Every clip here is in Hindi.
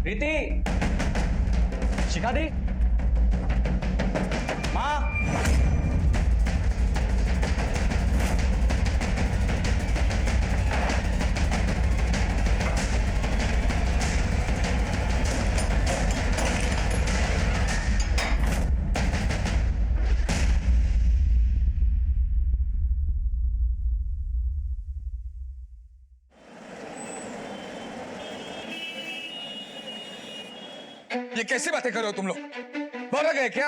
प्रीति, शिखा दी, माँ। ये कैसी बातें कर रहे हो तुम लोग? बोल गए क्या?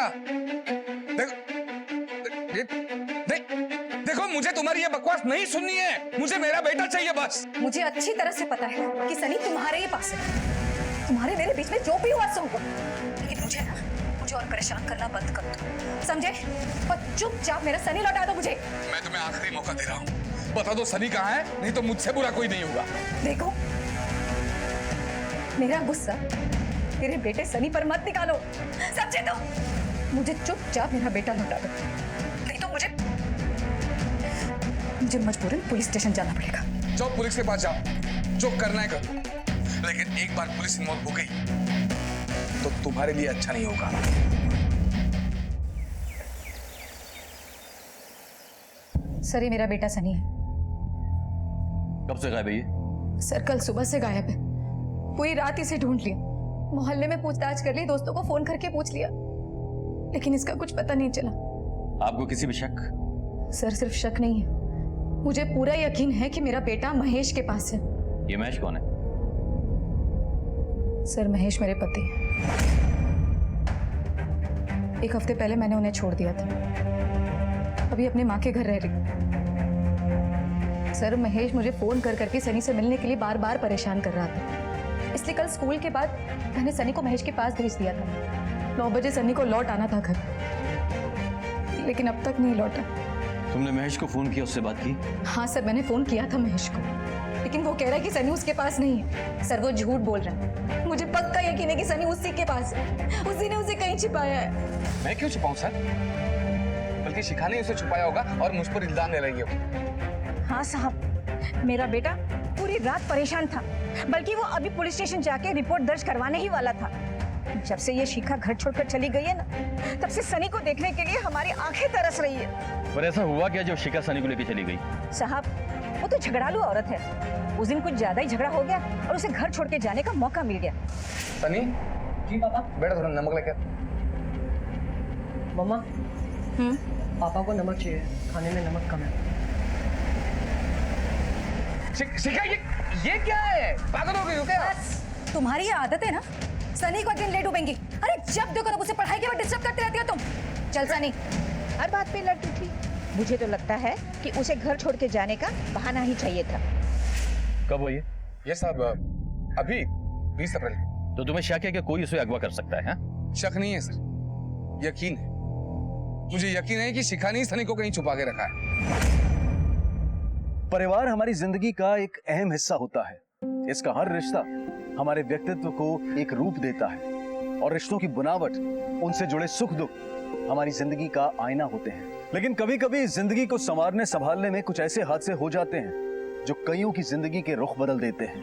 देखो, देखो मुझे तुम्हारी ये बकवास नहीं सुननी है। मुझे मेरा बेटा चाहिए बस। मुझे अच्छी तरह से पता है कि सनी तुम्हारे ही पास है। तुम्हारे मेरे बीच में जो भी हुआ सो हुआ, लेकिन मुझे और परेशान करना बंद कर दो, समझे? और चुपचाप मेरा सनी लौटा दो मुझे। मैं तुम्हें आखिरी मौका दे रहा हूँ, बता दो सनी कहाँ है, नहीं तो मुझसे बुरा कोई नहीं होगा। देखो, मेरा गुस्सा तेरे बेटे सनी पर मत निकालो, समझे? तो मुझे चुपचाप मेरा बेटा लौटा दो, नहीं तो मुझे मजबूरन पुलिस स्टेशन जाना पड़ेगा। जाओ पुलिस के पास जाओ, जो करना है करो, लेकिन एक बार पुलिस इन्वॉल्व हो गई तो तुम्हारे लिए अच्छा नहीं होगा। सर, ये मेरा बेटा सनी है। कब से गायब है ये? सर, कल सुबह से गायब है। पूरी रात इसे ढूंढ लिया, मोहल्ले में पूछताछ कर ली, दोस्तों को फोन करके पूछ लिया, लेकिन इसका कुछ पता नहीं चला। आपको किसी भी शक? सर, सिर्फ शक नहीं है, मुझे पूरा यकीन है कि मेरा बेटा महेश के पास है। ये महेश कौन है? सर, महेश मेरे पति हैं। एक हफ्ते पहले मैंने उन्हें छोड़ दिया था, अभी अपनी माँ के घर रह रही। सर, महेश मुझे फोन कर करके सनी से मिलने के लिए बार बार परेशान कर रहा था, इसलिए कल स्कूल के बाद मैंने सनी को महेश के पास भेज दिया था। 9 बजे सनी को लौट आना था घर, लेकिन अब तक नहीं लौटा। तुमने महेश को फोन किया, उससे बात की? हाँ सर, मैंने फोन किया था महेश को, लेकिन वो कह रहा है कि सनी उसके पास नहीं है। सर, वो झूठ बोल रहा है। मुझे पक्का यकीन है कि सनी उसी के पास है, उसी ने उसे कहीं छिपाया है। मैं क्यों छिपाऊं सर? बल्कि शिखा ने उसे छुपाया होगा और मुझ पर इल्जाम ले रही है वो। हाँ साहब, मेरा बेटा पूरी रात परेशान था, बल्कि वो अभी पुलिस स्टेशन जाके रिपोर्ट दर्ज करवाने ही वाला था। जब से ये शिखा घर छोड़कर चली गई है ना, तब से सनी को देखने के लिए हमारी आंखें तरस रही है। पर ऐसा हुआ क्या जो शिखा सनी को लेकर चली गई? साहब, वो तो झगड़ालू औरत है। उस दिन कुछ ज्यादा ही झगड़ा हो गया और उसे घर छोड़ के जाने का मौका मिल गया। सनी जी पापा। बेटा थोड़ा नमक लेकर। मम्मा, पापा को नमक चाहिए, खाने में नमक कम है। शिखा, ये क्या है? पागल हो गई हो क्या? बस तुम्हारी ये आदत है ना, सनी को अगेन लेट डूबेंगी। अरे जब देखो तब उसे पढ़ाई के बाद डिस्टर्ब करते रहती हो तुम। चल सनी। हर बात पे लड़ती थी। मुझे तो लगता है कि उसे घर छोड़ के जाने का बहाना ही चाहिए था। कब हुई? ये सब अभी 20 अप्रैल को। तो तुम्हें शक है कि कोई उसे अगवा कर सकता है? हाँ? शक नहीं है सर, यकीन है। मुझे यकीन है कि शिखा ने सनी को कहीं छुपा के रखा है। परिवार हमारी जिंदगी का एक अहम हिस्सा होता है। इसका हर रिश्ता हमारे व्यक्तित्व को एक रूप देता है और रिश्तों की बुनावट, उनसे जुड़े सुख दुख हमारी जिंदगी का आईना होते हैं। लेकिन कभी कभी जिंदगी को संवारने संभालने में कुछ ऐसे हादसे हो जाते हैं जो कईयों की जिंदगी के रुख बदल देते हैं,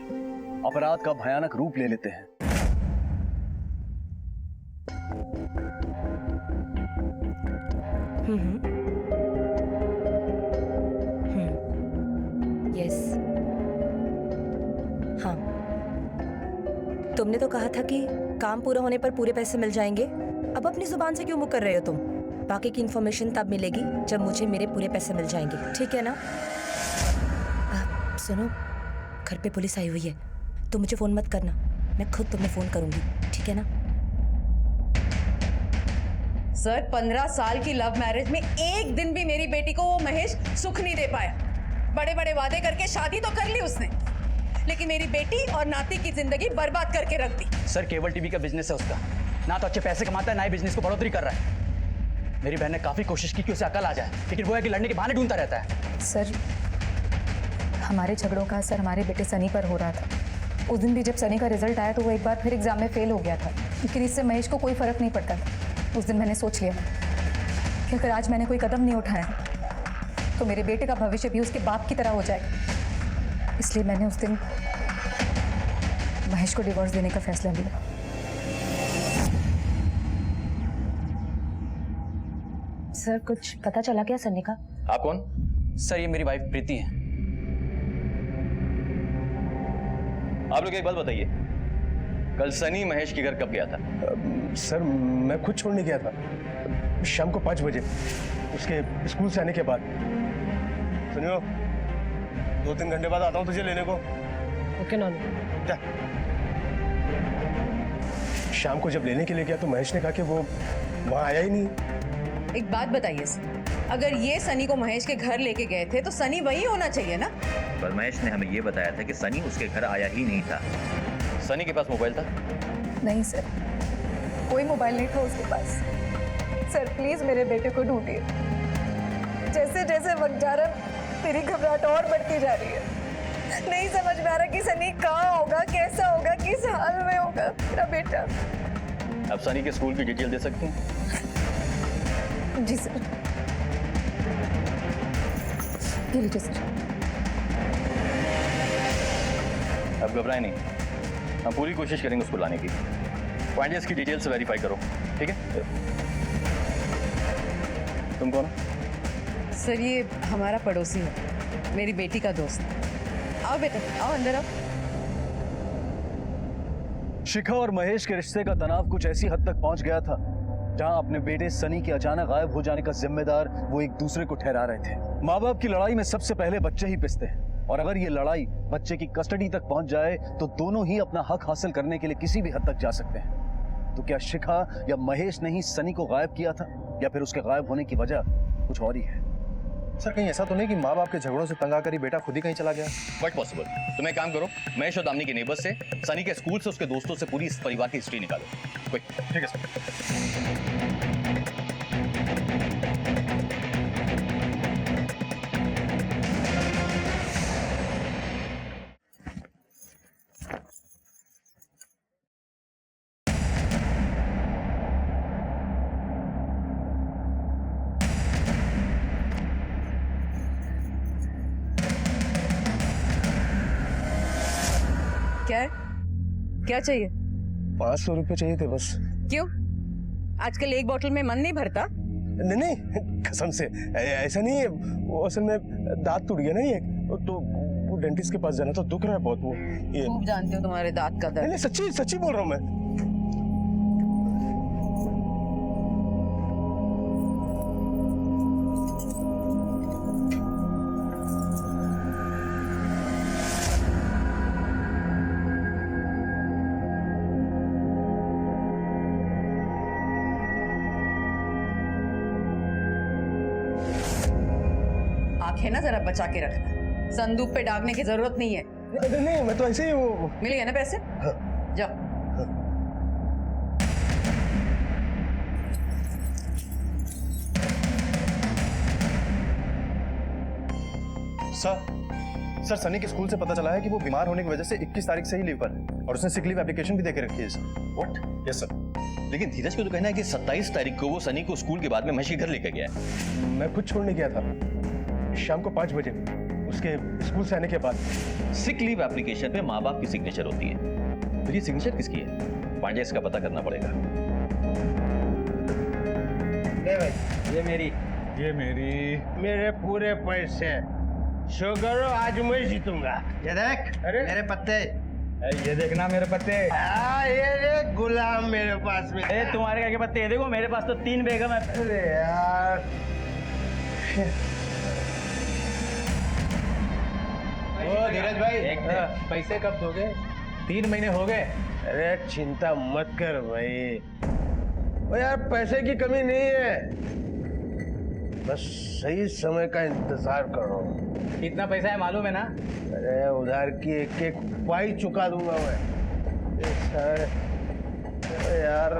अपराध का भयानक रूप ले लेते हैं। यस, हाँ, तुमने तो कहा था कि काम पूरा होने पर पूरे पैसे मिल जाएंगे। अब अपनी जुबान से क्यों मुकर कर रहे हो तुम? बाकी की इन्फॉर्मेशन तब मिलेगी जब मुझे मेरे पूरे पैसे मिल जाएंगे, ठीक है ना? सुनो, घर पे पुलिस आई हुई है, तो मुझे फोन मत करना, मैं खुद तुम्हें फोन करूंगी, ठीक है ना? सर, 15 साल की लव मैरिज में एक दिन भी मेरी बेटी को वो महेश सुख नहीं दे पाया। बड़े बड़े वादे करके शादी तो कर ली उसने, लेकिन मेरी बेटी और नाती की जिंदगी बर्बाद करके रख दी। सर, केबल टीवी का बिजनेस है उसका, ना तो अच्छे पैसे कमाता है, ना ही बिजनेस को बढ़ोतरी कर रहा है। मेरी बहन ने काफी कोशिश की कि उसे अकल आ जाए, लेकिन वो है कि लड़ने के बहाने ढूंढता रहता है। सर, हमारे झगड़ों का असर हमारे बेटे सनी पर हो रहा था। उस दिन भी जब सनी का रिजल्ट आया तो वो एक बार फिर एग्जाम में फेल हो गया था, लेकिन इससे महेश को कोई फर्क नहीं पड़ता था। उस दिन मैंने सोच लिया कि अगर आज मैंने कोई कदम नहीं उठाया तो मेरे बेटे का भविष्य भी उसके बाप की तरह हो जाएगा। इसलिए मैंने उस दिन महेश को डिवोर्स देने का फैसला लिया। सर कुछ पता चला क्या सनी का? आप कौन? सर ये मेरी वाइफ प्रीति है। आप लोग एक बात बताइए, कल सनी महेश के घर कब गया था? सर मैं खुद छोड़ने गया था शाम को 5 बजे उसके स्कूल से आने के बाद। सुनियो 2-3 घंटे बाद आता हूँ तुझे लेने को। ओके नानू। जा। शाम को जब लेने के लिए गया तो महेश ने कहा कि वो वहां आया ही नहीं। एक बात बताइए सर, अगर ये सनी को महेश के घर लेके गए थे तो सनी वही होना चाहिए ना? पर महेश ने हमें यह बताया था कि सनी उसके घर आया ही नहीं था। सनी के पास मोबाइल था? नहीं सर, कोई मोबाइल नहीं था उसके पास। सर प्लीज मेरे बेटे को ढूंढिए। जैसे जैसे वक्त जा रहा मेरी घबराहट और बढ़ती जा रही है। नहीं समझ में आ रहा कि सनी कहाँ होगा, कैसा होगा, किस हाल में होगा मेरा बेटा। आप सनी के स्कूल की डिटेल दे सकते हैं? जी सर। ये लीजिए सर। अब घबराए नहीं, हम पूरी कोशिश करेंगे उसको लाने की। पॉइंट इसकी डिटेल से वेरीफाई करो, ठीक है? तुम कौन हो? सर ये हमारा पड़ोसी है, मेरी बेटी का दोस्त। आओ बेटा, आओ अंदर आओ। शिखा और महेश के रिश्ते का तनाव कुछ ऐसी हद तक पहुंच गया था जहां अपने बेटे सनी के अचानक गायब हो जाने का जिम्मेदार वो एक दूसरे को ठहरा रहे थे। माँ बाप की लड़ाई में सबसे पहले बच्चे ही पिसते हैं, और अगर ये लड़ाई बच्चे की कस्टडी तक पहुंच जाए तो दोनों ही अपना हक हासिल करने के लिए किसी भी हद तक जा सकते हैं। तो क्या शिखा या महेश ने ही सनी को गायब किया था, या फिर उसके गायब होने की वजह कुछ और ही है? सर कहीं ऐसा तो नहीं कि माँ बाप के झगड़ों से तंग आकर ही बेटा खुद ही कहीं चला गया? But possible. तुम एक काम करो, महेश और दामिनी के नेबर्स से, सनी के स्कूल से, उसके दोस्तों से पूरी इस परिवार की हिस्ट्री निकालो। कोई ठीक है सर। क्या है? क्या चाहिए? 500 रुपये चाहिए थे बस। क्यों? आजकल एक बोतल में मन नहीं भरता? नहीं नहीं कसम से ऐसा नहीं है, वो असल में दांत टूट गया ना ये, तो वो डेंटिस्ट के पास जाना था, दुख रहा है बहुत वो ये। खूब जानते हो तुम्हारे दांत का नहीं दर्द। नहीं सच्ची सच्ची बोल रहा हूँ मैं। आंखें ना जरा बचा के रखना, संदूक पे डागने की जरूरत नहीं है। नहीं नहीं मैं तो ऐसे ही वो। मिल गया ना पैसे? जाओ। सर सनी के स्कूल से पता चला है कि वो बीमार होने की वजह से 21 तारीख से ही लीव पर है, और उसने सिक लीव एप्लीकेशन भी देके रखी है सर। व्हाट? Yes sir. लेकिन धीरज को तो कहना है कि 27 तारीख को वो सनी को स्कूल के बाद में महेश के घर लेकर गया है। मैं खुद छोड़ने गया था शाम को 5 बजे उसके स्कूल से आने के बाद। सिक लीव एप्लीकेशन पे माँ बाप की सिग्नेचर होती है, तो ये सिग्नेचर किसकी है? पांडे, इसका पता करना पड़ेगा। ये मेरी मेरे पूरे पैसे। शुगर आज मैं जीतूंगा। ये देख मेरे पत्ते। ये देखना मेरे पत्ते। ये गुलाम मेरे पास में। तुम्हारे क्या के पत्ते? ये देखो मेरे पास तो 3 बेगम है। अरे यार ओ धीरज भाई, पैसे कब दोगे? 3 महीने हो गए। अरे चिंता मत कर भाई, ओ यार पैसे की कमी नहीं है, बस सही समय का इंतजार करो। कितना पैसा है मालूम है ना? अरे उधार की एक एक पाई चुका दूंगा मैं। यार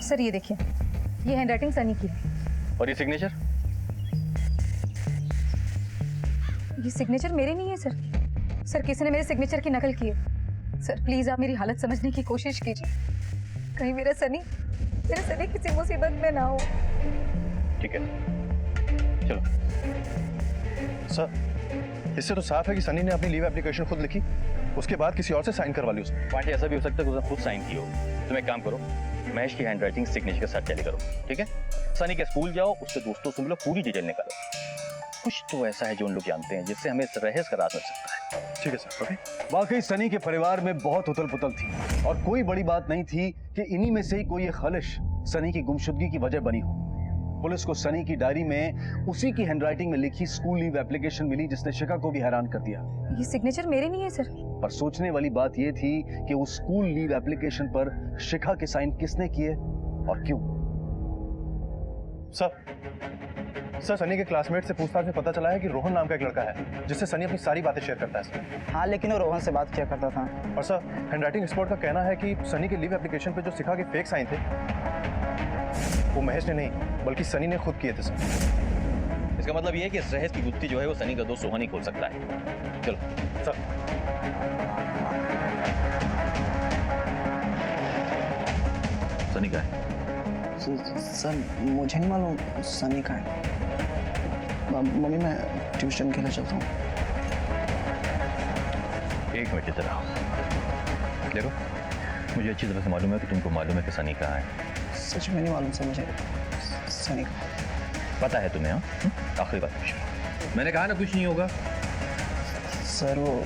सर ये देखिए, ये हैंडराइटिंग सनी की है। और ये सिग्नेचर? ये सिग्नेचर मेरे नहीं है सर। सर किसी ने मेरे सिग्नेचर की नकल की है। सर प्लीज आप मेरी हालत समझने की कोशिश कीजिए, कहीं मेरा सनी किसी मुसीबत में ना हो। ठीक है, चलो। सर, इससे तो साफ है कि सनी ने अपनी लीव एप्लीकेशन खुद लिखी, उसके बाद किसी और से साइन करवा ली उसने। पांडे, ऐसा भी हो सकता है कि उसने खुद साइन की हो। तुम एक काम करो, महेश की हैंडराइटिंग सिग्नेचर के साथ चले करो, ठीक है? सनी के स्कूल जाओ, उसके दोस्तों से मिलो, पूरी डिटेल निकालो। कुछ तो ऐसा है जो उन लोग जानते हैं जिससे हमें इस रहस्य का राज मिल सकता है। ठीक है सर, ओके। वाकई सनी के परिवार में बहुत उथल पुथल थी और कोई बड़ी बात नहीं थी कि इन्हीं में से ही कोई एक खलिश सनी की गुमशुदगी की वजह बनी हो। पुलिस को सनी की डायरी में उसी की हैंडराइटिंग में लिखी स्कूल लीव एप्लीकेशन मिली, जिसने शिखा को भी हैरान कर दिया। ये सिग्नेचर मेरे नहीं है सर। पर सोचने वाली बात यह थी कि उस स्कूल लीव एप्लीकेशन पर शिखा के साइन किसने किए और क्यों। सर, सनी के क्लासमेट से पूछताछ में पता चला है कि रोहन नाम का एक लड़का है जिससे सनी अपनी सारी बातें शेयर करता है सर। हाँ, लेकिन वो रोहन से बात किया करता था। और सर, हैंडराइटिंग एक्सपर्ट का कहना है कि सनी के लीव एप्लीकेशन पे जो शिखा के फेक साइन थे वो महेश ने नहीं बल्कि सनी ने खुद किए थे सर। इसका मतलब ये है कि इस रहस्य की गुत्थी जो है वो सनी का दोस्त सोहन ही खोल सकता है। चलो सर, सनी का है। सर मुझे नहीं मालूम सनी का है। मम्मी मैं ट्यूशन के लिए चलता हूँ। एक मिनट इधर आओ। देखो, मुझे अच्छी तरह से मालूम है कि तुमको मालूम है कि सनी कहाँ है। सच में नहीं मालूम सर मुझे सनी का। पता है तुम्हें? हाँ, आखिरी बात पूछो। मैंने कहा ना कुछ नहीं होगा। सर वो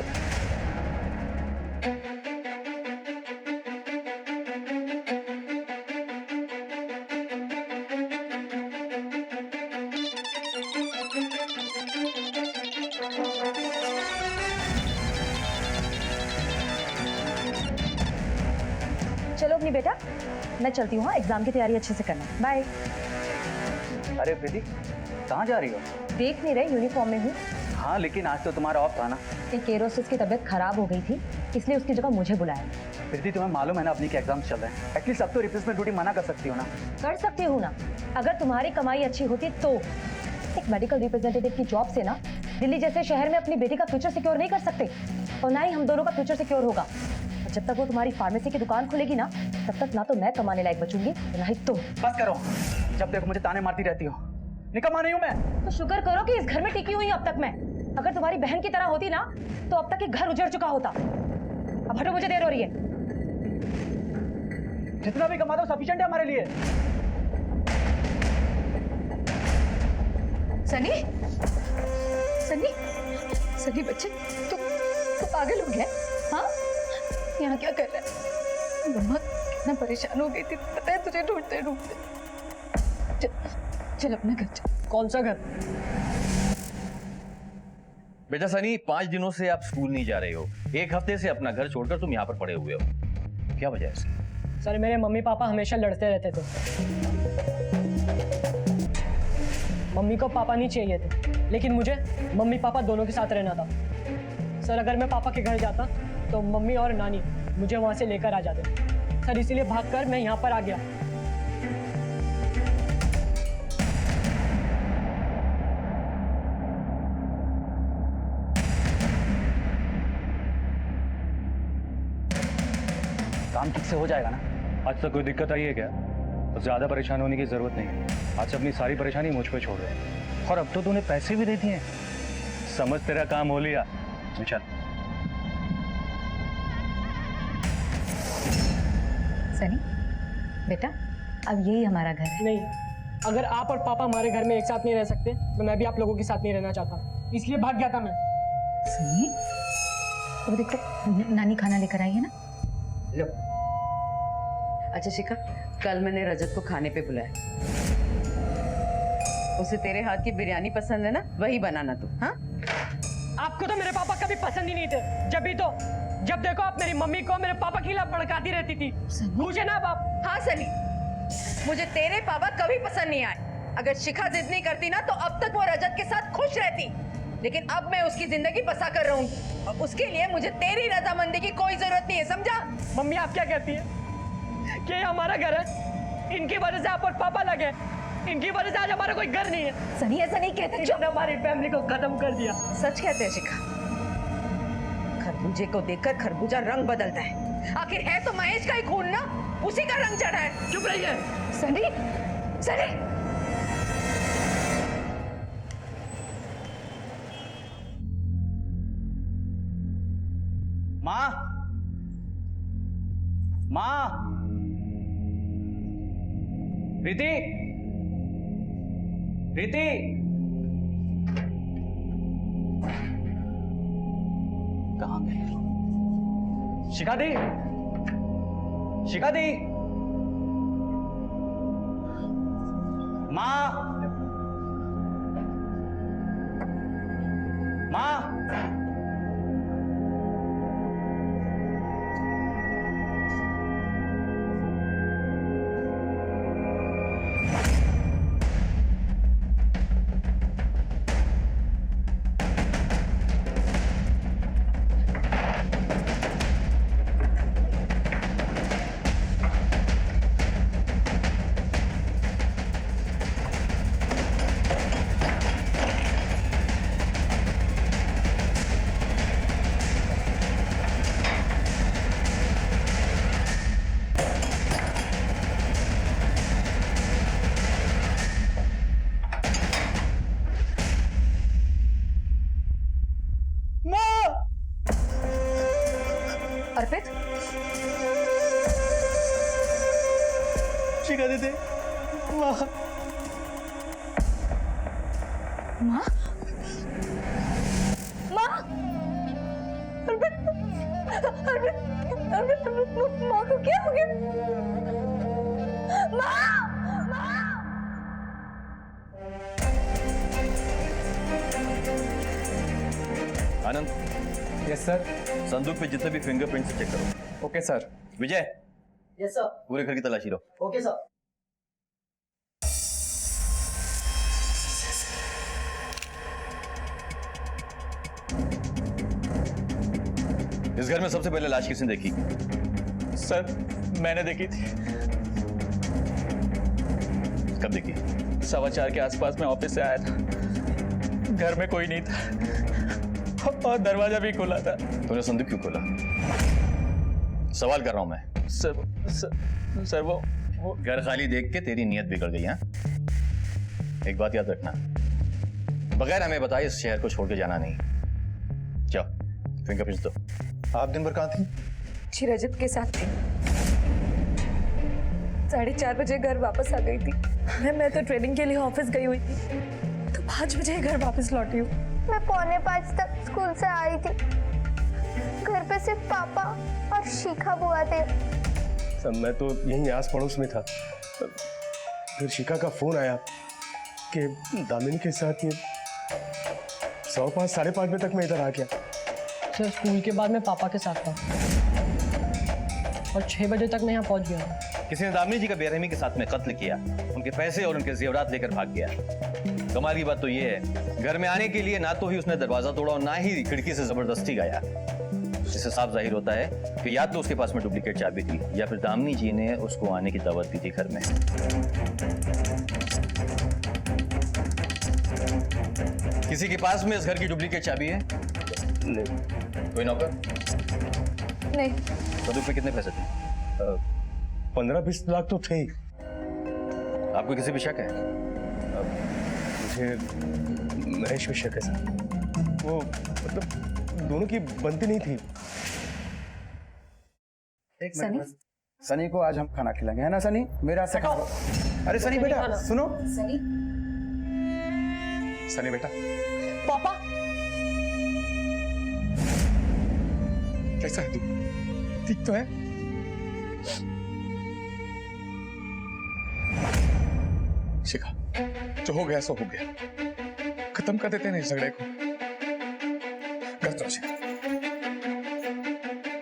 चलो अपनी बेटा, मैं चलती हूँ। एग्जाम की तैयारी अच्छे से करना। बाय। अरे प्रीति, कहाँ जा रही हो? देख नहीं रहे, यूनिफॉर्म में हूँ। हाँ, लेकिन आज तो तुम्हारा ऑफ था ना। एक केरोसिस की तबीयत खराब हो गई थी, इसलिए उसकी जगह मुझे बुलाया। प्रीति, तुम्हें मालूम है ना अपनी के एग्जाम चल रहे हैं। एटलीस्ट अब तो रिप्लेसमेंट ड्यूटी मना कर सकती हो ना। कर सकती हूँ ना, अगर तुम्हारी कमाई अच्छी होती तो। एक मेडिकल रिप्रेजेंटेटिव की जॉब से ना दिल्ली जैसे शहर में अपनी बेटी का फ्यूचर सिक्योर नहीं कर सकते, और ना ही हम दोनों का फ्यूचर सिक्योर होगा। जब तक वो तुम्हारी फार्मेसी की दुकान खुलेगी ना, तब तक ना तो मैं कमाने लायक बचूंगी, ना ही तुम। बस करो, जब देखो मुझे ताने मारती रहती हो। निकम्मा नहीं हूं मैं। तो शुक्र करो कि इस घर में टिकी हुई हूं अब तक मैं। अगर तुम्हारी बहन की तरह होती ना, तो अब तक ये घर उजड़ चुका होता। अब हटो, मुझे देर हो रही है। जितना भी कमा दो सफिशिएंट है हमारे लिए। सनी, सनी, सनी बच्चे, तू पागल हो गया? हाँ, यहाँ क्या कर रहा है? मम्मा कितना परेशान हो गई थी, पता है तुझे ढूंढते ढूंढते। चल अपने घर चल। कौन सा घर? बेटा सनी, 5 दिनों से आप स्कूल नहीं जा रहे हो। 1 हफ्ते से अपना घर छोड़कर तुम यहाँ पर पड़े हुए हो। क्या वजह है इसकी? सर मेरे मम्मी पापा हमेशा लड़ते रहते थे। मम्मी को पापा नहीं चाहिए थे, लेकिन मुझे मम्मी पापा दोनों के साथ रहना था। सर अगर मैं पापा के घर जाता तो मम्मी और नानी मुझे वहां से लेकर आ जाते। सर इसीलिए भागकर मैं यहाँ पर आ गया। काम ठीक से हो जाएगा ना? आज तक कोई दिक्कत आई है क्या? तो ज्यादा परेशान होने की जरूरत नहीं है। आज से अपनी सारी परेशानी मुझ पे छोड़ दे। और अब तो तूने पैसे भी दे दिए, समझ तेरा काम हो लिया। चल। सनी बेटा, अब यही हमारा घर है। नहीं, अगर आप और पापा हमारे घर में एक साथ नहीं रह सकते तो मैं भी आप लोगों के साथ नहीं रहना चाहता, इसलिए भाग गया था मैं। सनी, वो देखो नानी खाना लेकर आई है ना। लो। अच्छा शिखा, कल मैंने रजत को खाने पे बुलाया। उसे तेरे हाथ की बिरयानी पसंद है ना, वही बनाना तू। हाँ, आपको तो मेरे पापा कभी पसंद ही नहीं थे। जब देखो आप मेरी मम्मी को मेरे पापा के खिलाफ भड़काती रहती थी। मुझे ना बाप। हाँ सनी, मुझे तेरे पापा कभी पसंद नहीं आए। अगर शिखा जिद नहीं करती ना, तो अब तक वो रजत के साथ खुश रहती, लेकिन अब मैं उसकी जिंदगी बसा कर रहूंगी और उसके लिए मुझे तेरी रजामंदी की कोई जरूरत नहीं है, समझा? मम्मी आप क्या कहती है कि ये हमारा घर है, इनकी वजह से आप और पापा लगे? इनकी वजह से आज हमारा कोई घर नहीं है। सनी ऐसा नहीं कहते। इन्होंने हमारी फैमिली को खत्म कर दिया। सच कहते हैं शिखा, खरबूजे को देखकर खरबूजा रंग बदलता है। आखिर है तो महेश का ही खून ना, उसी का रंग चढ़ा है। चुप रहिए। सनी, सनी, माँ, माँ, प्रीति, प्रीति, कहाँ गई? शिखा दी, शिखा दी, माँ, माँ, अर्पित, शिखा दीदी, माँ, माँ, माँ, अर्पित, अर्पित, अर्पित, माँ को क्या हो गया? माँ, माँ। Anand, yes sir. संदूक पे जितने भी फिंगरप्रिंट्स चेक करो। Okay sir. Vijay, yes sir. पूरे घर की तलाशी लो। Okay sir. इस घर में सबसे पहले लाश किसने देखी? सर मैंने देखी थी। कब देखी? 4:15 के आसपास मैं ऑफिस से आया था, घर में कोई नहीं था और दरवाजा भी खुला था। तूने संदूक क्यों खोला? सवाल कर रहा हूं मैं। सर वो घर खाली देख के तेरी नीयत बिगड़ गई। हाँ, एक बात याद रखना, बगैर हमें बताए इस शहर को छोड़ के जाना नहीं। जाओ, फिंगरप्रिंट्स दो। आप दिन भर कहाँ थी? जी रजत के साथ थी। 4:30 बजे घर वापस आ गई थी। मैं तो ट्रेनिंग के लिए ऑफिस गई हुई थी, तो 5 बजे घर वापस लौटी हूँ। मैं 4:45 तक स्कूल से आई थी। घर पे सिर्फ पापा और शिखा बुआ थे। सब मैं तो यहीं आस पड़ोस में था। फिर शिखा का फोन आया कि दामिनी के साथ ये 5:15 5:30 बजे तक मैं इधर आ गया। सर स्कूल के बाद मैं पापा के साथ था और 6 बजे तक मैं यहाँ पहुँच गया। किसी ने दामिनी जी का बेरहमी के साथ में कत्ल किया, उनके पैसे और उनके जेवरात लेकर भाग गया। कमाल की बात तो ये है, घर में आने के लिए ना तो ही उसने दरवाजा तोड़ा और ना ही खिड़की से जबरदस्ती गया। इससे साफ जाहिर होता है कि या तो उसके पास में डुप्लीकेट चाबी थी या फिर दामिनी जी ने उसको आने की दावत दी थी घर में। किसी के पास में इस घर की डुप्लीकेट चाबी है? नहीं। कोई नौकर? नहीं। संदूक पे कितने पैसे थे? 15-20 लाख तो थे ही। आपको किसी पे शक है? मुझे महेश पे शक है सर। वो मतलब दोनों की बनती नहीं थी। सनी, सनी को आज हम खाना खिलाएंगे, है ना सनी? मेरा से खाओ। अरे सनी बेटा सुनो। सनी, सनी बेटा, पापा, कैसा है तू? ठीक तो है? शिखा, जो हो गया सो हो गया। खत्म कर देते हैं इस झगड़े को। घर चलो शिखा।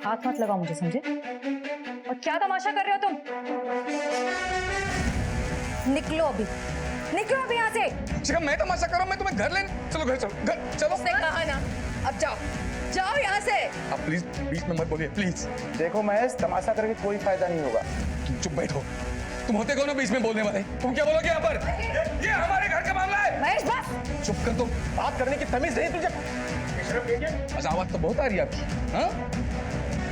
हाथ मत लगाओ मुझे, समझे? और क्या तमाशा कर रहे हो तुम? निकलो अभी, निकलो अभी यहाँ से। शिखा, मैं तमाशा कर रहा हूँ, मैं तुम्हें घर लेने। चलो घर चलो, घर चलो। उसने कहा ना, अब जाओ, जाओ यहाँ से। आप प्लीज बीच में मत बोलिए, प्लीज। देखो महेश, तमाशा करके कोई फायदा नहीं होगा। तुम चुप बैठो। तुम होते कौन हो बीच में बोलने वाले? तुम क्या बोलोगे यहाँ पर? ये हमारे घर का मामला है। महेश बस। चुप कर तुम। बात करने की तमीज नहीं तुझे? अच्छा, आवाज तो बहुत आ रही है आपकी। हाँ,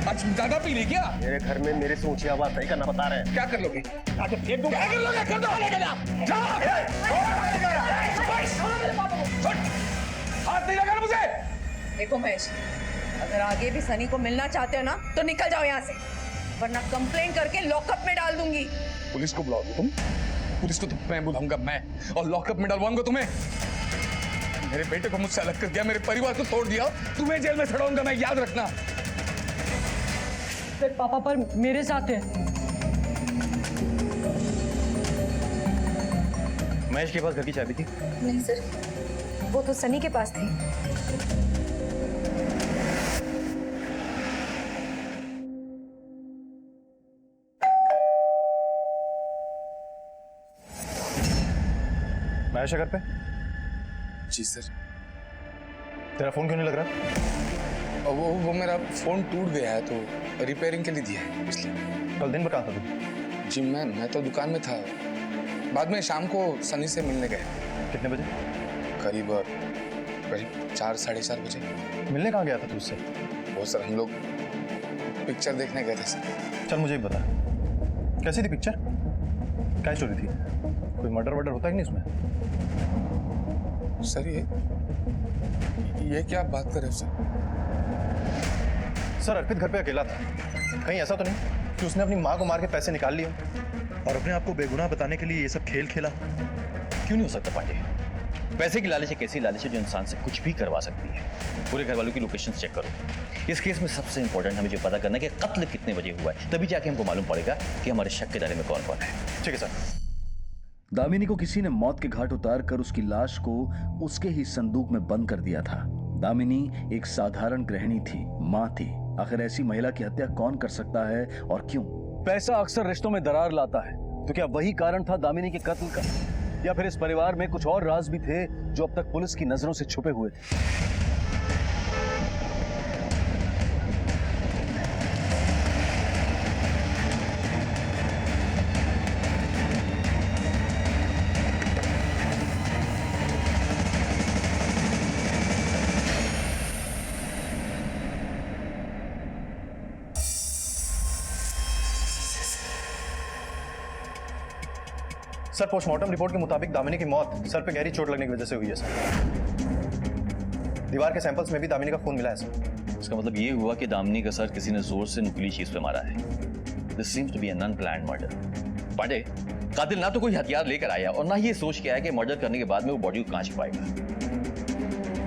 आज ज्यादा पी ली क्या? मेरे घर में मेरे से ऊंची आवाज नहीं करना बता रहे हैं। क्या कर लोगे? आके फेंक दूंगा। क्या कर लोगे? कर दो, लेके जा। हाथ नहीं लगा मुझे। देखो महेश, अगर आगे भी सनी को मिलना चाहते हो ना तो निकल जाओ यहाँ से, वरना कंप्लेंट करके लॉकअप में डाल दूंगी। पुलिस को बुलाओगे तुम? पुलिस को तो मैं बुलाऊंगा, मैं, और लॉकअप में डलवाऊंगा तुम्हें। मेरे बेटे को मुझसे अलग कर दिया, मेरे परिवार को तोड़ दिया, तुम्हें जेल में सड़ाऊंगा मैं, याद रखना। फिर पापा पर मेरे साथ है। महेश के पास घर की चाबी थी? नहीं सर, वो तो सनी के पास थी। महेश है घर पे? जी सर। तेरा फोन क्यों नहीं लग रहा? वो मेरा फोन टूट गया है तो रिपेयरिंग के लिए दिया है, इसलिए। कल दिन भर कहाँ था तू? जी मैं तो दुकान में था, बाद में शाम को सनी से मिलने गए। कितने बजे? करीब 4 साढ़े 4 बजे। मिलने कहाँ गया था तू उससे? वो सर हम लोग पिक्चर देखने गए थे सर। चल मुझे एक बता, कैसी थी पिक्चर? क्या स्टोरी थी? कोई मर्डर वर्डर होता है कि नहीं उसमें? सर ये क्या बात कर रहे हो सर? सर अर्पित घर पे अकेला था, कहीं ऐसा तो नहीं कि उसने अपनी माँ को मार के पैसे निकाल लिए और अपने आप को बेगुनाह बताने के लिए ये सब खेल खेला? क्यों नहीं हो सकता पांडे? पैसे की लालच एक ऐसी लालच है जो इंसान से कुछ भी करवा सकती है। पूरे घर वालों की लोकेशन चेक करो। इस केस में सबसे इंपॉर्टेंट हमें जो पता करना है कि कत्ल कितने बजे हुआ है, तभी जाके हमको मालूम पड़ेगा कि हमारे शक के दायरे में कौन कौन है। ठीक है सर। दामिनी को किसी ने मौत के घाट उतार कर उसकी लाश को उसके ही संदूक में बंद कर दिया था। दामिनी एक साधारण गृहिणी थी, माँ थी। आखिर ऐसी महिला की हत्या कौन कर सकता है और क्यों? पैसा अक्सर रिश्तों में दरार लाता है, तो क्या वही कारण था दामिनी के कत्ल का, या फिर इस परिवार में कुछ और राज भी थे जो अब तक पुलिस की नजरों से छुपे हुए थे? सर पोस्टमार्टम रिपोर्ट के मुताबिक दामिनी की मौत सर पे गहरी चोट लगने की वजह से हुई है सर। दीवार के सैंपल्स में भी दामिनी का खून मिला है सर। इसका मतलब ये हुआ कि दामिनी का सर किसी ने जोर से नुकीली चीज पे मारा है। This seems to be an unplanned murder. Pandey, कातिल ना तो कोई हथियार लेकर आया और ना ये सोच के आया कि मर्डर करने के बाद में वो बॉडी को कहां छिपाएगा।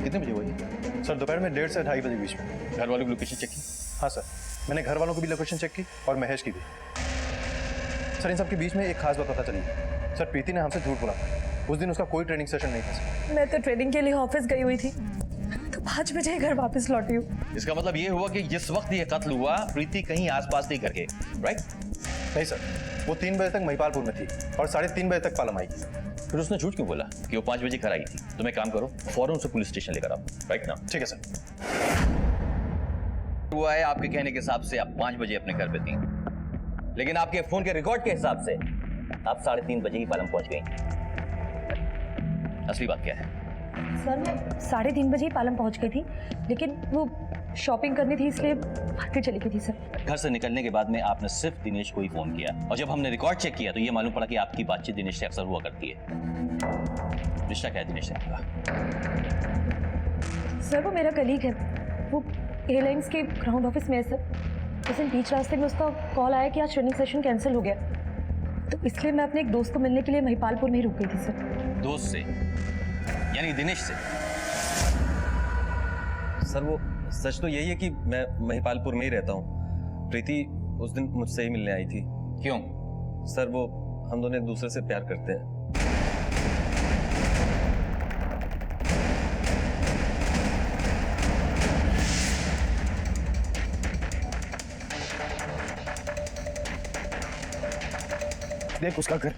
कितने बजे हुआ ये? सर दोपहर में 1:30 से 2:30 बजे बीच में। घर वालों की लोकेशन चेक की? हाँ सर, मैंने घर वालों की भी लोकेशन चेक की और महेश की भी। सर इन सब के बीच में एक खास बात पता चली। सर प्रीति ने हमसे झूठ बोला, उस दिन उसका कोई ट्रेनिंग सेशन नहीं था सर। मैं तो ट्रेनिंग के लिए ऑफिस गई हुई थी, तो 5 बजे घर वापस लौटी हूँ। इसका मतलब ये हुआ कि जिस वक्त ये कत्ल हुआ प्रीति कहीं आसपास नहीं करके, राइट? नहीं सर, वो 3 बजे तक महिपालपुर में थी और 3:30 बजे तक पालम आई। फिर उसने झूठ क्यों बोला कि वो 5 बजे घर आई थी? तुम एक काम करो, फौरन उसे पुलिस स्टेशन लेकर आओ, राइट ना? ठीक है सर। हुआ है आपके कहने के हिसाब से आप 5 बजे अपने घर पे थी, लेकिन आपके फोन के रिकॉर्ड के हिसाब से आप 3:30 बजे ही पालम पहुंच गई। असली बात क्या है? सर मैं 3:30 बजे ही पालम पहुंच गई थी, लेकिन वो शॉपिंग करनी थी इसलिए मार्केट चली गई थी सर। घर से निकलने के बाद में आपने सिर्फ दिनेश को ही फोन किया, और जब हमने रिकॉर्ड चेक किया तो ये मालूम पड़ा कि आपकी बातचीत दिनेश से अक्सर हुआ करती है। रिश्ता क्या है दिनेश से आपका? सर वो मेरा कलीग है, वो एयरलाइंस के ग्राउंड ऑफिस में है सर। उस दिन बीच रास्ते में उसका कॉल आया कि आज ट्रेनिंग सेशन कैंसिल हो गया, तो इसलिए मैं अपने एक दोस्त को मिलने के लिए महिपालपुर में ही रुक गई थी सर। दोस्त से? यानी दिनेश से? सर वो सच तो यही है कि मैं महिपालपुर में ही रहता हूँ। प्रीति उस दिन मुझसे ही मिलने आई थी। क्यों? सर वो हम दोनों एक दूसरे से प्यार करते हैं। देख उसका घर।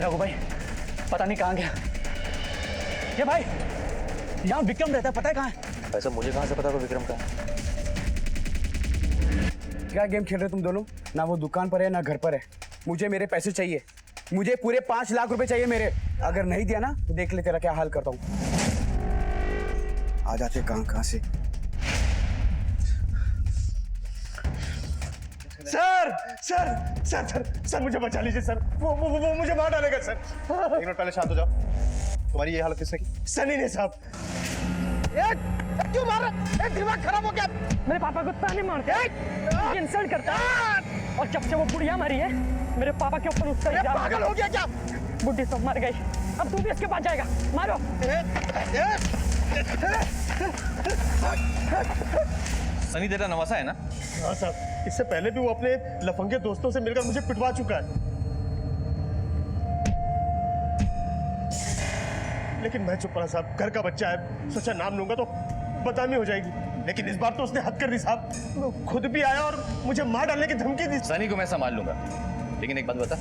रघु भाई पता नहीं कहाँ गया। ये भाई यहाँ विक्रम रहता है, पता है कहाँ है? ऐसा मुझे कहाँ से पता था विक्रम का? क्या गेम खेल रहे तुम दोनों? ना वो दुकान पर है ना घर पर है। मुझे मेरे पैसे चाहिए, मुझे पूरे 5 लाख रुपए चाहिए मेरे। अगर नहीं दिया ना तो देख ले तेरा क्या हाल करता हूँ। आ जाते कहाँ से। Sir sir sir sir sir मुझे बचा लीजिए सर, वो मुझे मार डालेगा सर। एक मिनट पहले शांत हो जाओ। तुम्हारी ये हालत किसने की? सनी ने साहब। क्यों मार रहा? दिमाग खराब हो गया। मेरे पापा को ताने मारते हैं, इंसल्ट करता है, और जब से वो बुढ़िया मरी है मेरे पापा के ऊपर उसका इल्जाम। पागल हो गया क्या? बुढ़ी सब मर गई, अब तू भी इसके पास जाएगा। मारो। सनी तेरा नवासा है ना? हाँ साहब, इससे पहले भी वो अपने लफंगे दोस्तों से मिलकर मुझे पिटवा चुका है, लेकिन मैं चुप रहा साहब। घर का बच्चा है, सोचा नाम लूंगा तो बदनामी हो जाएगी, लेकिन इस बार तो उसने हद कर दी साहब। खुद भी आया और मुझे मार डालने की धमकी दी। सनी को मैं संभाल लूंगा, लेकिन एक बात बता,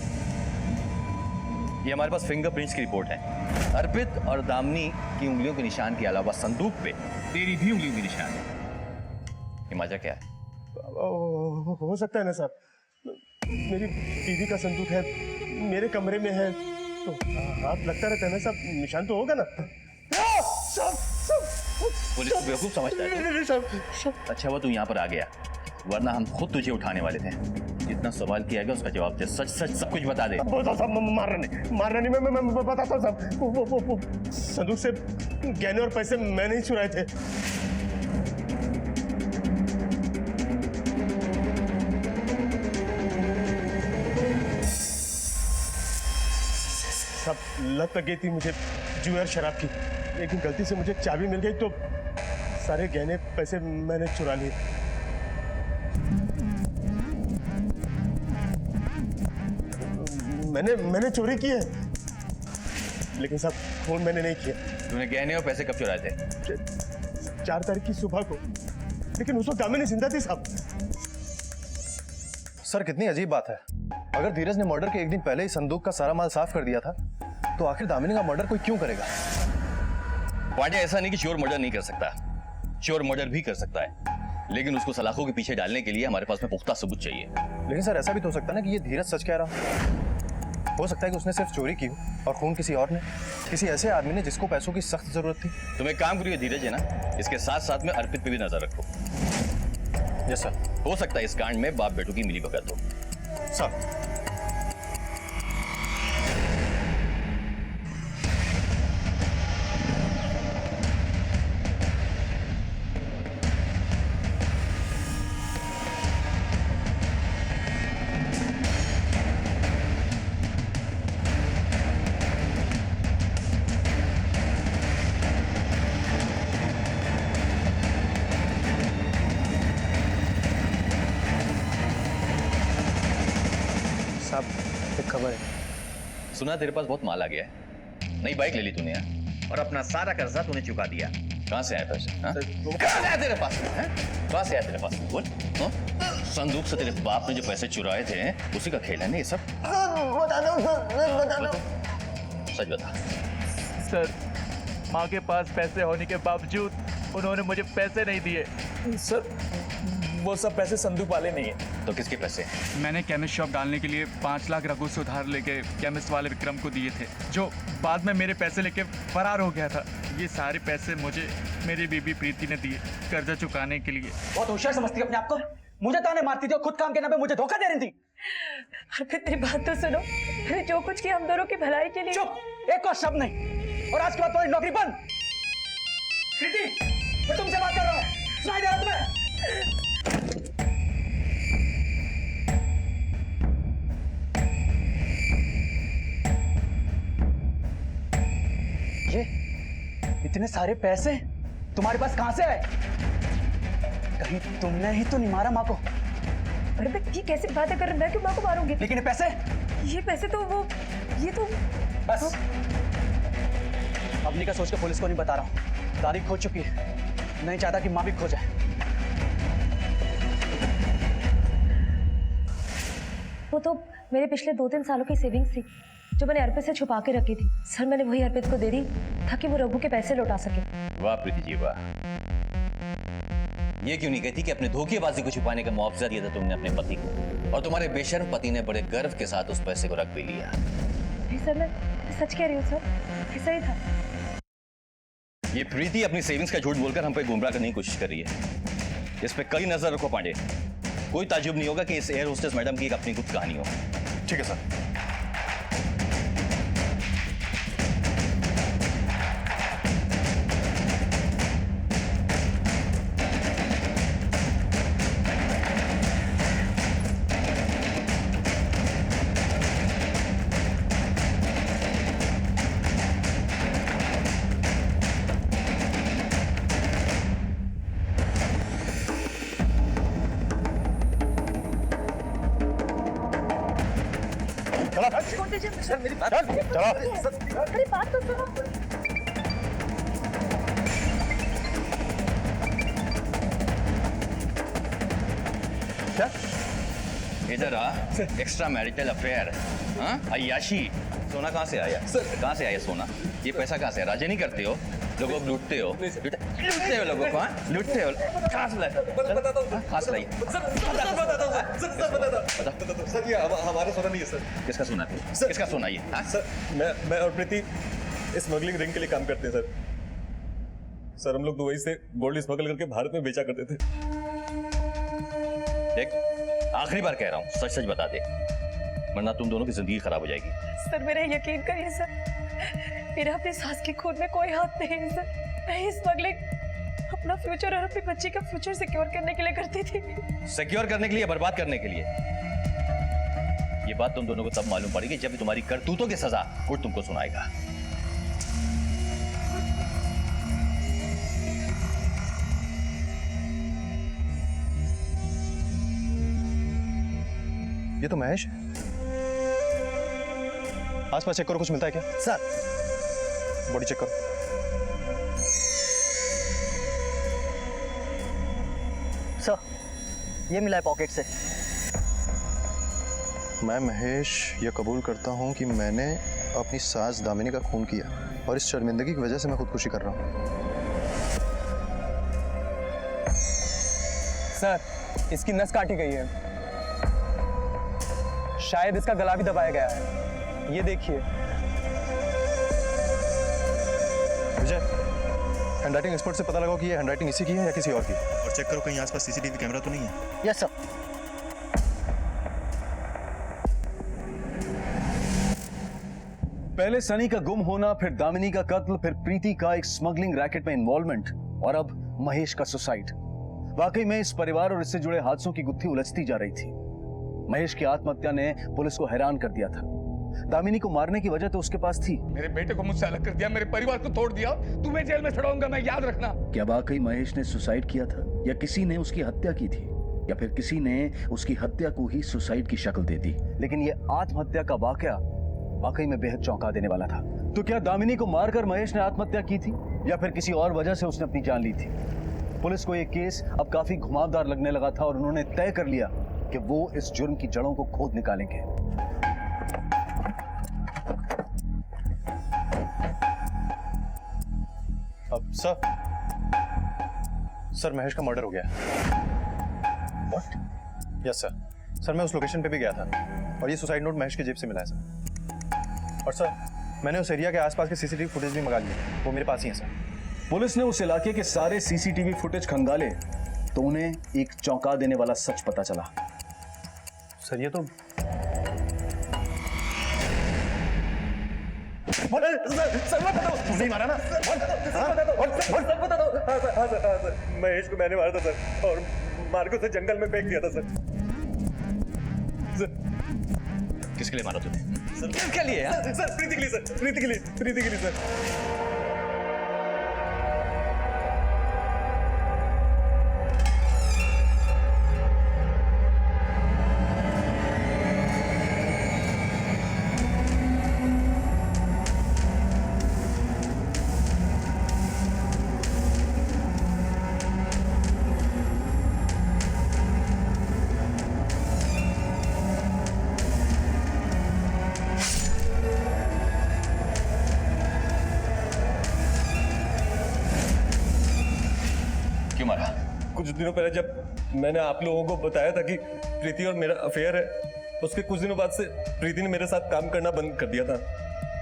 ये हमारे पास फिंगरप्रिंट्स की रिपोर्ट है। अर्पित और दामिनी की उंगलियों के निशान के अलावा संदूक पे तेरी भी उंगलियों के निशान है। ये मजा क्या है? हो सकता है ना साहब, मेरी बीवी का संदूक है, मेरे कमरे में है, तो हाथ लगता रहता है ना साहब, निशान तो होगा ना। पुलिस को बेवकूफ समझता है? अच्छा हुआ तू यहाँ पर आ गया, वरना हम खुद तुझे उठाने वाले थे। जितना सवाल किया गया उसका जवाब दे, सच सच सब कुछ बता दे। मारना नहीं, मैं बताता हूँ साहब। वो संदूक से गहने और पैसे मैंने ही चुराए थे। सब लत लग गई थी मुझे जुए और शराब की, लेकिन गलती से मुझे चाबी मिल गई तो सारे गहने पैसे मैंने चुरा लिए। मैंने चोरी की है, लेकिन साहब फोन मैंने नहीं किया। तूने गहने और पैसे कब चुराए थे? 4 तारीख की सुबह को, लेकिन उस वक्त दामिनी जिंदा थी साहब। सर कितनी अजीब बात है, अगर धीरज ने मर्डर के एक दिन पहले ही संदूक का सारा माल साफ कर दिया था, तो आखिर दामिनी का मर्डर कोई क्यों करेगा? वाजे ऐसा नहीं कि चोर मर्डर नहीं कर सकता, चोर मर्डर भी कर सकता है, लेकिन उसको सलाखों के पीछे डालने के लिए हमारे पास में पुख्ता सबूत चाहिए। लेकिन सर ऐसा भी तो हो सकता है ना कि ये धीरज सच कह रहा हो सकता है कि उसने सिर्फ चोरी की हो और खून किसी और ने, किसी ऐसे आदमी ने जिसको पैसों की सख्त जरूरत थी। तुम एक काम करिए धीरज है ना, इसके साथ साथ में अर्पित पे भी नजर रखो। Yes sir. हो सकता है इस कांड में बाप बेटों की मिलीभगत हो। सर एक खबर है, सुना तेरे पास बहुत माल आ गया है, नई बाइक ले ली तूने यार, और अपना सारा कर्जा तूने चुका दिया। कहाँ से आया पैसे? कहाँ आया तेरे पास? कहाँ से आया तेरे पास? बोल। संदूक से तेरे बाप ने जो पैसे चुराए थे उसी का खेल है ना ये सब? सच बता। सर, माँ के पास पैसे होने के बावजूद उन्होंने मुझे पैसे नहीं दिए। सर वो सब पैसे संदूक वाले नहीं है। तो किसके पैसे? मैंने केमिस्ट शॉप डालने के लिए 5 लाख रघु से उधार लेके केमिस्ट वाले विक्रम को दिए थे, जो बाद में मेरे पैसे लेके फरार हो गया था। ये सारे पैसे मुझे मेरी बीबी प्रीति ने दिए कर्जा चुकाने के लिए। बहुत होशियार समझती है अपने आप को, मुझे ताने मारती थी और खुद काम के नाम पे मुझे धोखा दे रही थी। अर्पित मेरी बात तो सुनो, जो कुछ किया हम दोनों की भलाई के लिए। चुप, एक और शब्द नहीं, और आज के बाद तुम्हारी नौकरी बंद। प्रीति, मैं तुमसे बात कर रहा हूँ, सुनाई दे रहा तुम्हें? ये इतने सारे पैसे तुम्हारे पास कहां से आए? कहीं तुमने ही तो नहीं मारा माँ को? अरे ये कैसे बातें कर रहे हैं? मैं क्यों माँ को मारूंगी? लेकिन ये पैसे तो वो ये तो बस अपनी का सोच के पुलिस को नहीं बता रहा हूँ। दादी खो चुकी है, नहीं चाहता कि माँ भी खो जाए। वो तो मेरे पिछले 2-3 सालों की सेविंग्स थी जो मैंने अर्पित से छुपा के रखी थी। सर मैंने वही अर्पित को दे दी ताकि वो रघु के पैसे लौटा सके। वाह प्रीति जी वाह, ये क्यों नहीं कहती कि अपने धोखेबाजी को छुपाने का मुआवजा दिया था तुमने अपने पति को, और तुम्हारे बेशर्म पति ने बड़े गर्व के साथ उस पैसे को रख भी लिया। नहीं सर, मैं सच कह रही हूँ सर, ऐसा ही था। ये प्रीति अपनी सेविंग्स का झूठ बोलकर हम पे गुमराह करने की कोशिश कर रही है। इस पे कड़ी नजर रखो पांडे। कोई ताज्जुब नहीं होगा कि इस एयर होस्टेस मैडम की एक अपनी खुद कहानी हो। ठीक है सर। सर मेरी बात चलो मेरी बात तो सुनो। क्या इधर आ, एक्स्ट्रा मैरिटल अफेयर, हाँ, अय्याशी। सोना कहाँ से आया सर? कहाँ से आया सोना? ये पैसा कहाँ से आया? राजे नहीं करते हो, लोगों को लूटते हो, लूटते हो लोगों को, हाँ? लूटते हो। कहाँ से लाए? कहाँ से लाइए? सर ये हमारा सोना नहीं है सर। किसका सोना है? किसका सोना ये? हाँ? सर मैं और प्रीति स्मगलिंग रिंग के लिए काम करते हैं सर। सर हम लोग दुबई से गोल्ड स्मगल करके भारत में बेचा करते थे। देख, आखिरी बार कह रहा हूँ, सच सच बता दे, वरना तुम दोनों की जिंदगी खराब हो जाएगी। सर मेरा यकीन करिए सर, मेरा अपनी सास की खून में कोई हाथ नहीं है सर। मैं स्मगलिंग अपना फ्यूचर और अपनी बच्ची का फ्यूचर सिक्योर करने के लिए करती थी। सिक्योर करने के लिए, बर्बाद करने के लिए? ये बात तुम दोनों को तब मालूम पड़ेगी जब तुम्हारी करतूतों की सजा कोर्ट तुमको सुनाएगा। ये तो महेश है। आसपास चेक करो, कुछ मिलता है क्या? सर बॉडी चेक करो। सर ये मिला है पॉकेट से। मैं महेश ये कबूल करता हूँ कि मैंने अपनी सास दामिनी का खून किया और इस शर्मिंदगी की वजह से मैं खुदकुशी कर रहा हूँ। सर इसकी नस काटी गई है, शायद इसका गला भी दबाया गया है। ये देखिए। विजय, हैंडराइटिंग एक्सपर्ट से पता लगाओ कि ये हैंडराइटिंग इसी की है या किसी और की। और चेक करो कहीं आसपास सीसीटीवी कैमरा तो नहीं है। Yes sir. पहले सनी का गुम होना, फिर दामिनी का कत्ल, फिर प्रीति का एक स्मगलिंग रैकेट में इन्वॉल्वमेंट, और अब महेश का सुसाइड। वाकई में इस परिवार और इससे जुड़े हादसों की गुत्थी उलझती जा रही थी। महेश की आत्महत्या ने पुलिस को हैरान कर दिया था। दामिनी को मारने की वजह तो उसके पास थी। मेरे बेटे को मुझसे अलग कर दिया, मेरे परिवार को तोड़ दिया। तुम्हें जेल में चढ़ाऊंगा मैं, याद रखना। क्या वाकई महेश ने सुसाइड किया था, या किसी ने उसकी हत्या की थी, या फिर किसी ने उसकी हत्या को ही सुसाइड की शक्ल दे दी? लेकिन ये आत्महत्या का वाकया वाकई में बेहद चौंका देने वाला था। तो क्या दामिनी को मारकर महेश ने आत्महत्या की थी, या फिर किसी और वजह से उसने अपनी जान ली थी? पुलिस को यह केस अब काफी घुमावदार लगने लगा था और उन्होंने तय कर लिया कि वो इस जुर्म की जड़ों को खोद निकालेंगे। अब सर महेश का मर्डर हो गया। व्हाट? यस सर मैं उस लोकेशन पे भी गया था और ये सुसाइड नोट महेश की जेब से मिला है सर। और सर मैंने उस एरिया के आसपास के सीसीटीवी फुटेज भी मंगा लिए, वो मेरे पास ही है सर। पुलिस ने उस इलाके के सारे सीसीटीवी फुटेज खंगाले तो उन्हें एक चौंका देने वाला सच पता चला। सर ये तो नहीं मारा ना? सर बता दो। हाँ सर महेश को मैंने मारा था सर, और मार के उसे जंगल में फेंक दिया था सर। किसके लिए मारा तूने? सर किसके लिए? सर प्रीति के लिए सर, प्रीति के लिए सर। कुछ दिनों पहले जब मैंने आप लोगों को बताया था कि प्रीति और मेरा अफेयर है, उसके कुछ दिनों बाद से प्रीति ने मेरे साथ काम करना बंद कर दिया था।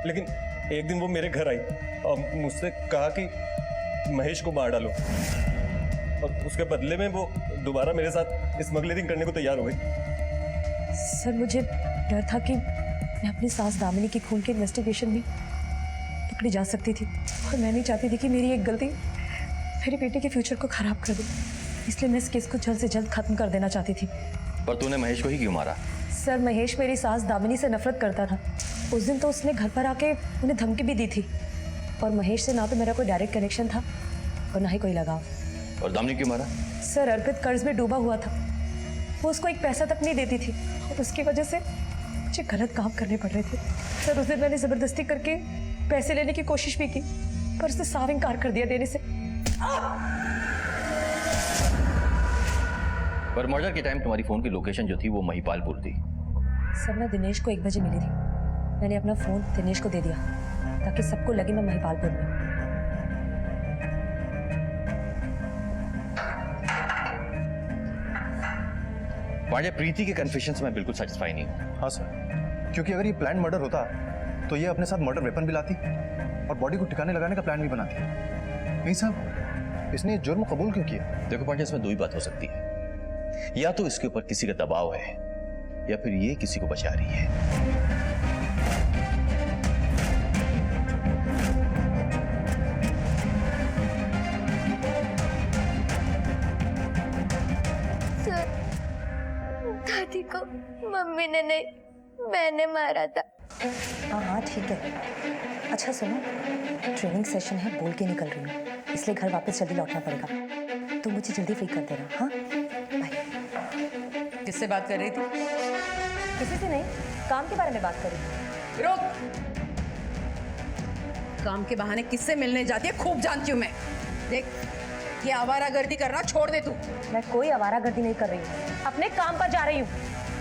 लेकिन एक दिन वो मेरे घर आई और मुझसे कहा कि महेश को मार डालो, और उसके बदले में वो दोबारा मेरे साथ स्मगलिंग करने को तैयार हो गई। सर मुझे डर था कि मैं अपनी सास दामिनी की खून के इन्वेस्टिगेशन में पकड़ी जा सकती थी, और मैं नहीं चाहती थी कि मेरी एक गलती मेरे बेटे के फ्यूचर को खराब कर दे। इसलिए मैं इस केस को जल्द से जल्द खत्म कर देना चाहती थी। पर तूने महेश को ही क्यों मारा? सर महेश मेरी सास दामिनी से नफरत करता था। उस दिन तो उसने घर पर आके उन्हें धमकी भी दी थी, और महेश से ना तो मेरा कोई डायरेक्ट कनेक्शन था और ना ही कोई लगाव। और दामिनी क्यों मारा? सर अर्पित कर्ज में डूबा हुआ था, वो उसको एक पैसा तक नहीं देती थी, और उसकी वजह से मुझे गलत काम करने पड़ रहे थे। सर उस दिन मैंने जबरदस्ती करके पैसे लेने की कोशिश भी की, पर उसने साफ इनकार कर दिया देने से। पर मर्डर के टाइम तुम्हारी फोन की लोकेशन जो थी वो महिपालपुर थी। सर मैं दिनेश को 1 बजे मिली थी। मैंने अपना फोन दिनेश को दे दिया ताकि सबको लगे मैं महिपालपुर में। पांडे, प्रीति के कन्फेशन से मैं बिल्कुल सेटिस्फाई नहीं हूँ। हाँ सर, क्योंकि अगर ये प्लान मर्डर होता तो ये अपने साथ मर्डर वेपन भी लाती और बॉडी को ठिकाने लगाने का प्लान भी बनाती। नहीं साहब, इसने जुर्म कबूल क्यों किया? देखो पांडे, इसमें 2 ही बात हो सकती है, या तो इसके ऊपर किसी का दबाव है या फिर ये किसी को बचा रही है। सर, दादी को मम्मी ने नहीं, मैंने मारा था। हाँ हाँ ठीक है। अच्छा सुनो, ट्रेनिंग सेशन है, बोल के निकल रही हूँ, इसलिए घर वापस जल्दी लौटना पड़ेगा। तो मुझे जल्दी फ्री कर देना। हाँ बाय। किससे बात कर रही थी? किसी से नहीं, काम के बारे में बात कर रही हूँ। रुक, काम के बहाने किससे मिलने जाती है खूब जानती हूँ मैं। देख, ये आवारागर्दी करना छोड़ दे तू। मैं कोई आवारागर्दी नहीं कर रही हूँ, अपने काम पर जा रही हूँ।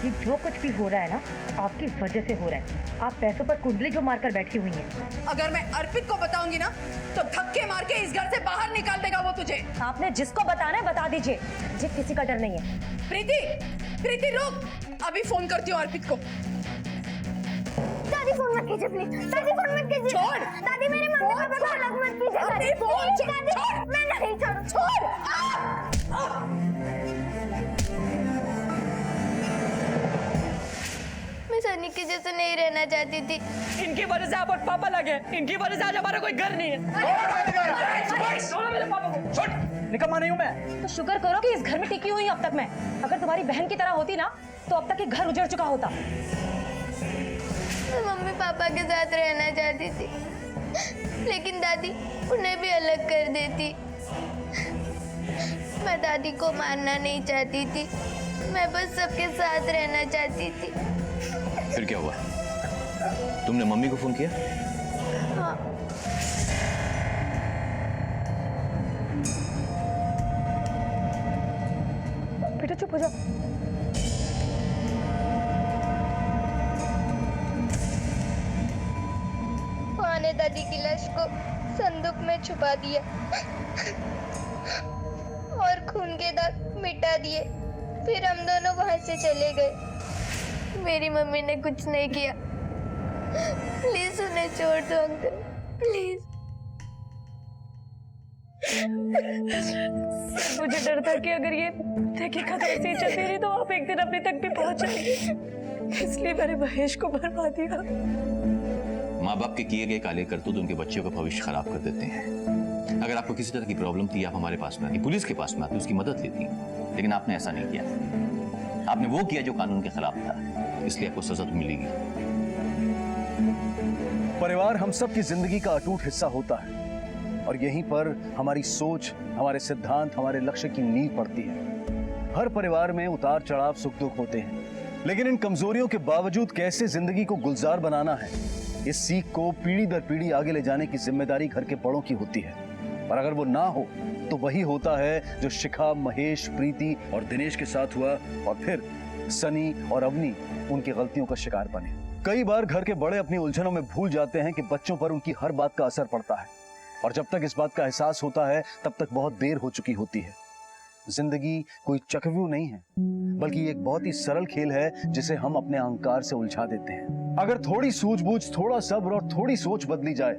ये जो कुछ भी हो रहा है ना, आपकी वजह से हो रहा है। आप पैसों पर कुंडली जो मारकर बैठी हुई हैं। अगर मैं अर्पित को बताऊंगी ना तो धक्के मार के इस घर से बाहर निकाल देगा वो तुझे। आपने जिसको बताना है बता दीजिए, मुझे किसी का डर नहीं है। प्रीति, प्रीति रुक, अभी फोन करती हूँ अर्पित को। दादी फोन मत कीजिए प्लीज, दादी फोन मत कीजिए। छोड़। दादी मेरे मम्मी पापा को अलग मत कीजिए। अपनी फोन छोड़। मैं नहीं छोड़। छोड़। मैं सनी के जैसे नहीं रहना चाहती थी। इनकी वजह से आप और पापा लगे, इनकी वजह से आज हमारा कोई घर नहीं है। निकम्मा नहीं हूं मैं। तो शुक्र करो कि इस घर में टिकी हुई अब तक मैं। अगर तुम्हारी बहन की तरह होती ना तो अब तक ये घर उजड़ चुका होता। मैं मम्मी पापा के साथ रहना चाहती थी, लेकिन दादी उन्हें भी अलग कर देती। मैं दादी को मारना नहीं चाहती थी, मैं बस सबके साथ रहना चाहती थी। फिर क्या हुआ? तुमने मम्मी को फोन किया? हाँ। बेटा चुप हो जा। माँ ने दादी की लाश को संदूक में छुपा दिया और खून के दाग मिटा दिए। फिर हम दोनों वहां से चले गए। मेरी मम्मी ने कुछ नहीं किया। प्लीज उन्हें छोड़ दो अंकल, प्लीज। मुझे डर था कि अगर ये हकीकत ऐसी चलती रही तो आप एक दिन अपने तक भी पहुंच जाएंगे, इसलिए मैंने महेश को मरवा दिया। माँ बाप के किए गए काले करतूत उनके बच्चों का भविष्य खराब कर देते हैं। अगर आपको किसी तरह की प्रॉब्लम थी, आप हमारे पास में आती, पुलिस के पास में आती, उसकी मदद लेती, लेकिन आपने ऐसा नहीं किया। आपने वो किया जो कानून के खिलाफ था, इसलिए आपको सजा तो मिलेगी। परिवार हम सब की जिंदगी का अटूट हिस्सा होता है, और यहीं पर हमारी सोच, हमारे सिद्धांत, हमारे लक्ष्य की नींव पड़ती है। हर परिवार में उतार चढ़ाव, सुख दुख होते हैं, लेकिन इन कमजोरियों के बावजूद कैसे जिंदगी को गुलजार बनाना है, इस सीख को पीढ़ी दर पीढ़ी आगे ले जाने की जिम्मेदारी घर के बड़ों की होती है। और अगर वो ना हो तो वही होता है जो शिखा, महेश, प्रीति और दिनेश के साथ हुआ, और फिर सनी और अवनी उनकी गलतियों का शिकार बने। कई बार घर के बड़े अपनी उलझनों में भूल जाते हैं कि बच्चों पर उनकी हर बात का असर पड़ता है, और जब तक इस बात का एहसास होता है तब तक बहुत देर हो चुकी होती है। जिंदगी कोई चक्रव्यूह नहीं है, बल्कि एक बहुत ही सरल खेल है जिसे हम अपने अहंकार से उलझा देते हैं। अगर थोड़ी सूझबूझ, थोड़ा सब्र और थोड़ी सोच बदली जाए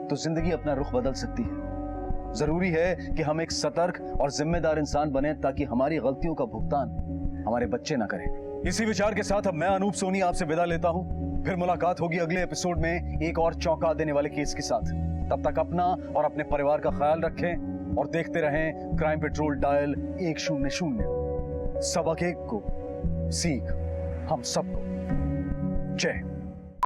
तो जिंदगी अपना रुख बदल सकती है। जरूरी है कि हम एक सतर्क और जिम्मेदार इंसान बने ताकि हमारी गलतियों का भुगतान हमारे बच्चे ना करें। इसी विचार के साथ अब मैं अनूप सोनी आपसे विदा लेता हूं। फिर मुलाकात होगी अगले एपिसोड में एक और चौंका देने वाले केस के साथ। तब तक अपना और अपने परिवार का ख्याल रखें और देखते रहें क्राइम पेट्रोल डायल 100। सबक एक को सीख हम सबको। जय हिंद।